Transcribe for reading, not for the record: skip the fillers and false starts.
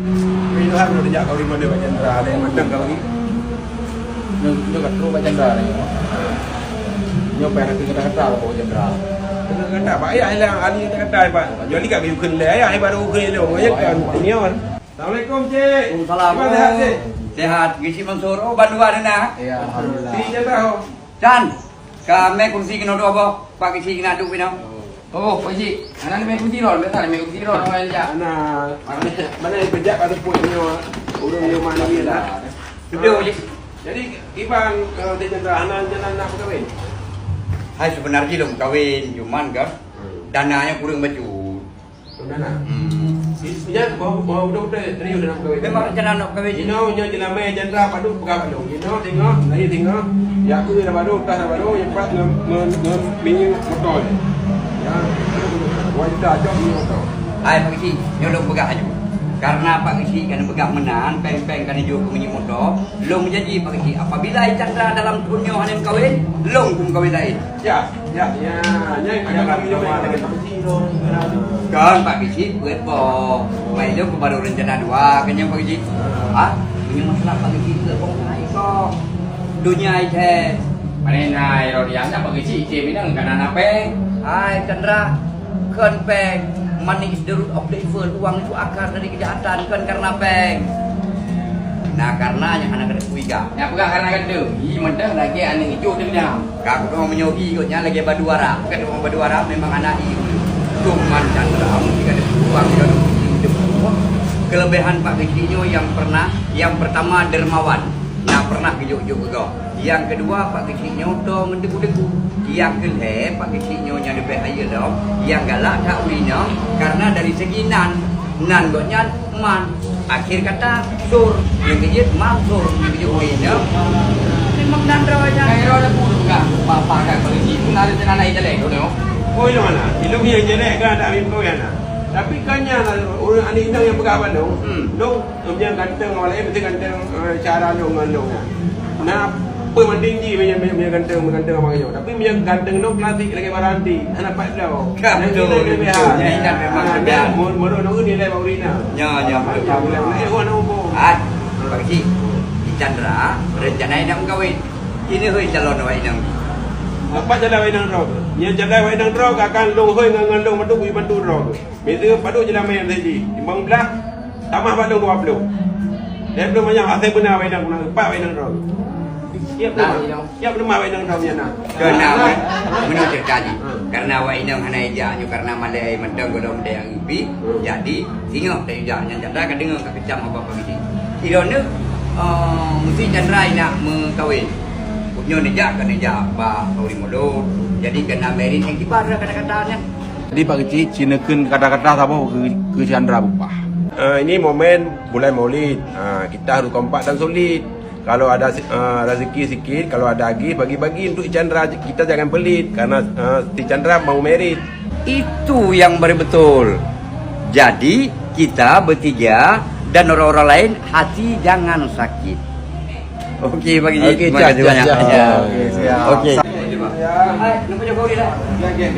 Ini lah udah dijak kau di mana Pak Chandra ada yang menang kau ni. Nyo kat rumah Pak Chandra ni. Nyo pengen kata-kata Pak Chandra. Kata Pak ayah yang ahli kata Pak. Jadi kat biu kun le ayah baru kun le orang ya kan ini on. Assalamualaikum cik. Waalaikumsalam. Gimana sehat cik? Sehat, Gizi Mansur. Oh, bantuan na. Ya, alhamdulillah. Di Chandra ho. Dan, kami kursi kena dua apa? Pak Gizi kena duduk bina. Oh, Pak Cik. Anak ni main kunci roll, betul main kunci roll orang aja. Mana yang pejak pada pun ni orang yang mana ni lah. Duduk je. Jadi ibang di Chandra anak jalan nak berkahwin. Hai sebenarnya belum kahwin, cuman kan dananya kurang baju. Mana? Punya bawa budak-budak tadi udah nak berkahwin. Memang rencana nak kahwin. You know, nya jelamai Chandra padu pegang padu. You know, tengok, lagi tengok. Ya aku dah padu, dah padu yang pas minyak motor. Ya, wajah jom minyak motor. Hai Pak Gizi, nyolong pegang aja. Karena Pak Gizi kena pegang menan, peng-peng kena jual ke minyak motor. Long janji Pak Gizi, apabila Chandra dalam dunia hanim kahwin, long pun kahwin lain. Ya, ada kami juga dengan taksi dong. Kan Pak Gizi, buat boh. Mai jo baru rencana dua, kenyang Pak Gizi. Ah, punya masalah Pak Gizi ke kong hai kok. Dunia ite. Mana nai roh yang nak Pak Cik cik minang kan anak peng. Hai Chandra, kan peng. Money is the root of the evil. Uang itu akar dari kejahatan, kan karena peng. Nah karenanya anak kena kuiga. Yang pegang karena kata, ih mentah lagi anak hijau dia bilang. Kau mau menyogi ikutnya lagi baduara. Bukan mau baduara, memang anak ibu. Cuman Chandra mungkin ada uang dan kelebihan Pak Gizinyo yang pertama dermawan. Nah pernah kejuk-juk ke. Yang kedua Pak Gizinyo tu mendeku-deku. Yang kedua Pak Gizinyo nya lebih air dong. Yang galak tak ulinya karena dari segi nan gotnya man. Akhir kata sur. Yang kejut mansur. Yang kejut ulinya. Memang nan rawanya. Kaya roh dah pun kan. Papa kan Pak Cik pun ada jalan naik jalan tu tengok. Oh itu mana? Itu yang jelek kan tak ambil kau yang tapi kannya orang anak indang yang pegang bandung. Dong, yang ganteng orang lain mesti ganteng cara dong ngandung. Nah, pemanding ji punya ganteng abang yo. Tapi punya ganteng dong klasik lagi baranti. Anak pak dah. Betul. Ya ingat memang ada. Moro nunggu nilai Maurina. Ya. Boleh orang umum. Ah, Pak Gizi, di Chandra rencana nak kahwin. Ini hoi calon awak inang. Apa jalan wainang roh? Nya jalan wainang roh akan long hoi ngandung madu bui bantu roh. Beza padu jalan main saji. Timbang belah tambah bandung 20. Dia belum banyak asal benar wainang pak wainang roh. Siap belum? Siap belum wainang roh nya nak. Kenapa? Menurut kaji. Karena awak inang hana eja, karena malai mentang godom dia yang ibi. Jadi tengok tak eja nya Chandra kan dengar kat kecam apa Gizi. Irone mesti Chandra nak mengkahwin. Punya nejak kan nejak Pak Kauri Modot. Jadi kena merit yang kibar kata-katanya. Jadi Pak Cik cinakan kata-kata apa ke Chandra bupah. Ini momen bulan Maulid. Kita harus kompak dan solid. Kalau ada rezeki sikit, kalau ada lagi bagi-bagi untuk Chandra. Kita jangan pelit karena si Chandra mau merit. Itu yang betul. Jadi kita bertiga dan orang-orang lain hati jangan sakit. Okey Pak Gizi. Terima kasih banyak. Okey. Ya. Hai, nampak Jokowi dah. Ya.